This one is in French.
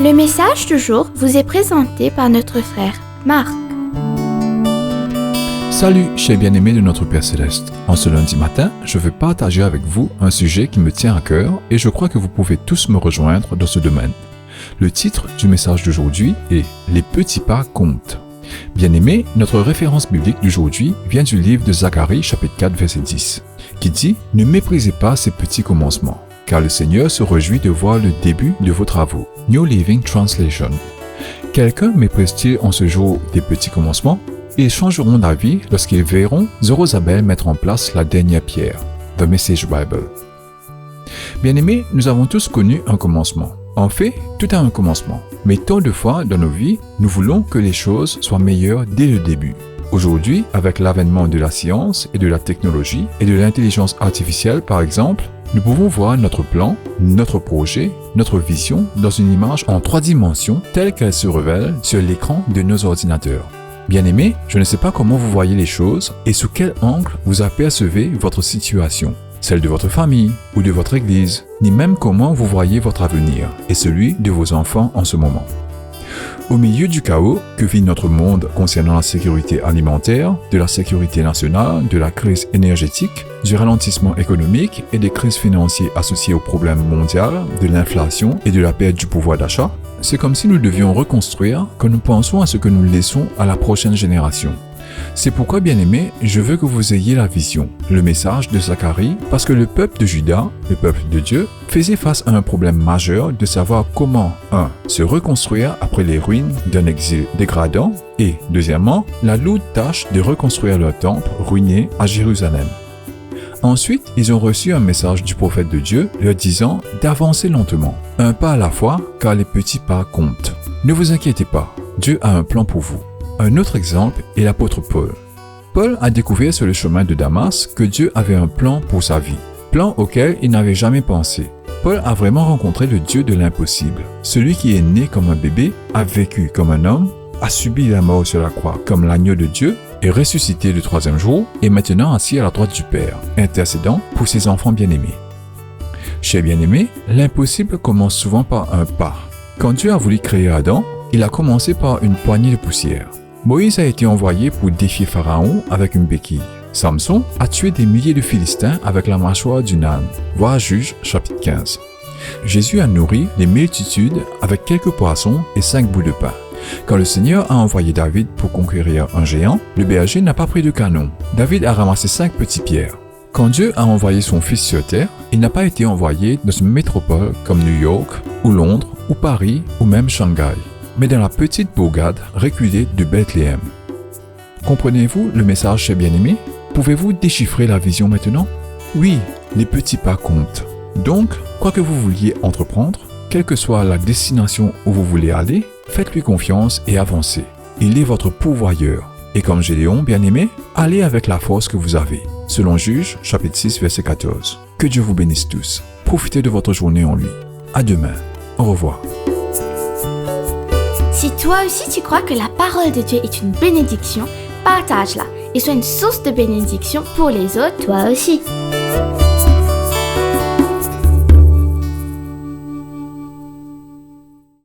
Le message du jour vous est présenté par notre frère Marc. Salut, chers bien-aimés de notre Père Céleste. En ce lundi matin, je veux partager avec vous un sujet qui me tient à cœur et je crois que vous pouvez tous me rejoindre dans ce domaine. Le titre du message d'aujourd'hui est « Les petits pas comptent ». Bien-aimés, notre référence biblique d'aujourd'hui vient du livre de Zacharie, chapitre 4, verset 10, qui dit « Ne méprisez pas ces petits commencements, car le Seigneur se réjouit de voir le début de vos travaux. » New Living Translation. Quelqu'un méprise-t-il en ce jour des petits commencements? Ils changeront d'avis lorsqu'ils verront Zorobabel mettre en place la dernière pierre. The Message Bible. Bien-aimés, nous avons tous connu un commencement. En fait, tout a un commencement. Mais tant de fois dans nos vies, nous voulons que les choses soient meilleures dès le début. Aujourd'hui, avec l'avènement de la science et de la technologie et de l'intelligence artificielle par exemple, nous pouvons voir notre plan, notre projet, notre vision dans une image en 3 dimensions telle qu'elle se révèle sur l'écran de nos ordinateurs. Bien-aimés, je ne sais pas comment vous voyez les choses et sous quel angle vous apercevez votre situation, celle de votre famille ou de votre église, ni même comment vous voyez votre avenir et celui de vos enfants en ce moment. Au milieu du chaos que vit notre monde concernant la sécurité alimentaire, de la sécurité nationale, de la crise énergétique, du ralentissement économique et des crises financières associées aux problèmes mondiaux, de l'inflation et de la perte du pouvoir d'achat, c'est comme si nous devions reconstruire quand nous pensons à ce que nous laissons à la prochaine génération. C'est pourquoi, bien-aimés, je veux que vous ayez la vision, le message de Zacharie, parce que le peuple de Juda, le peuple de Dieu, faisait face à un problème majeur de savoir comment 1. Se reconstruire après les ruines d'un exil dégradant et, deuxièmement, la lourde tâche de reconstruire leur temple ruiné à Jérusalem. Ensuite, ils ont reçu un message du prophète de Dieu leur disant d'avancer lentement, un pas à la fois, car les petits pas comptent. Ne vous inquiétez pas, Dieu a un plan pour vous. Un autre exemple est l'apôtre Paul. Paul a découvert sur le chemin de Damas que Dieu avait un plan pour sa vie, plan auquel il n'avait jamais pensé. Paul a vraiment rencontré le Dieu de l'impossible, celui qui est né comme un bébé, a vécu comme un homme, a subi la mort sur la croix comme l'agneau de Dieu, est ressuscité le 3e jour et maintenant assis à la droite du Père, intercédant pour ses enfants bien-aimés. Chers bien-aimés, l'impossible commence souvent par un pas. Quand Dieu a voulu créer Adam, il a commencé par une poignée de poussière. Moïse a été envoyé pour défier Pharaon avec une béquille. Samson a tué des milliers de Philistins avec la mâchoire d'une âne. Voir Juges chapitre 15. Jésus a nourri les multitudes avec quelques poissons et 5 bouts de pain. Quand le Seigneur a envoyé David pour conquérir un géant, le berger n'a pas pris de canon. David a ramassé 5 petites pierres. Quand Dieu a envoyé son Fils sur terre, il n'a pas été envoyé dans une métropole comme New York, ou Londres, ou Paris, ou même Shanghai, mais dans la petite bourgade reculée de Bethléem. Comprenez-vous le message, chers bien-aimés? Pouvez-vous déchiffrer la vision maintenant? Oui, les petits pas comptent. Donc, quoi que vous vouliez entreprendre, quelle que soit la destination où vous voulez aller, faites-lui confiance et avancez. Il est votre pourvoyeur. Et comme Gédéon, bien-aimé, allez avec la force que vous avez. Selon Juges, chapitre 6, verset 14. Que Dieu vous bénisse tous. Profitez de votre journée en lui. À demain. Au revoir. Si toi aussi tu crois que la parole de Dieu est une bénédiction, partage-la et sois une source de bénédiction pour les autres, toi aussi.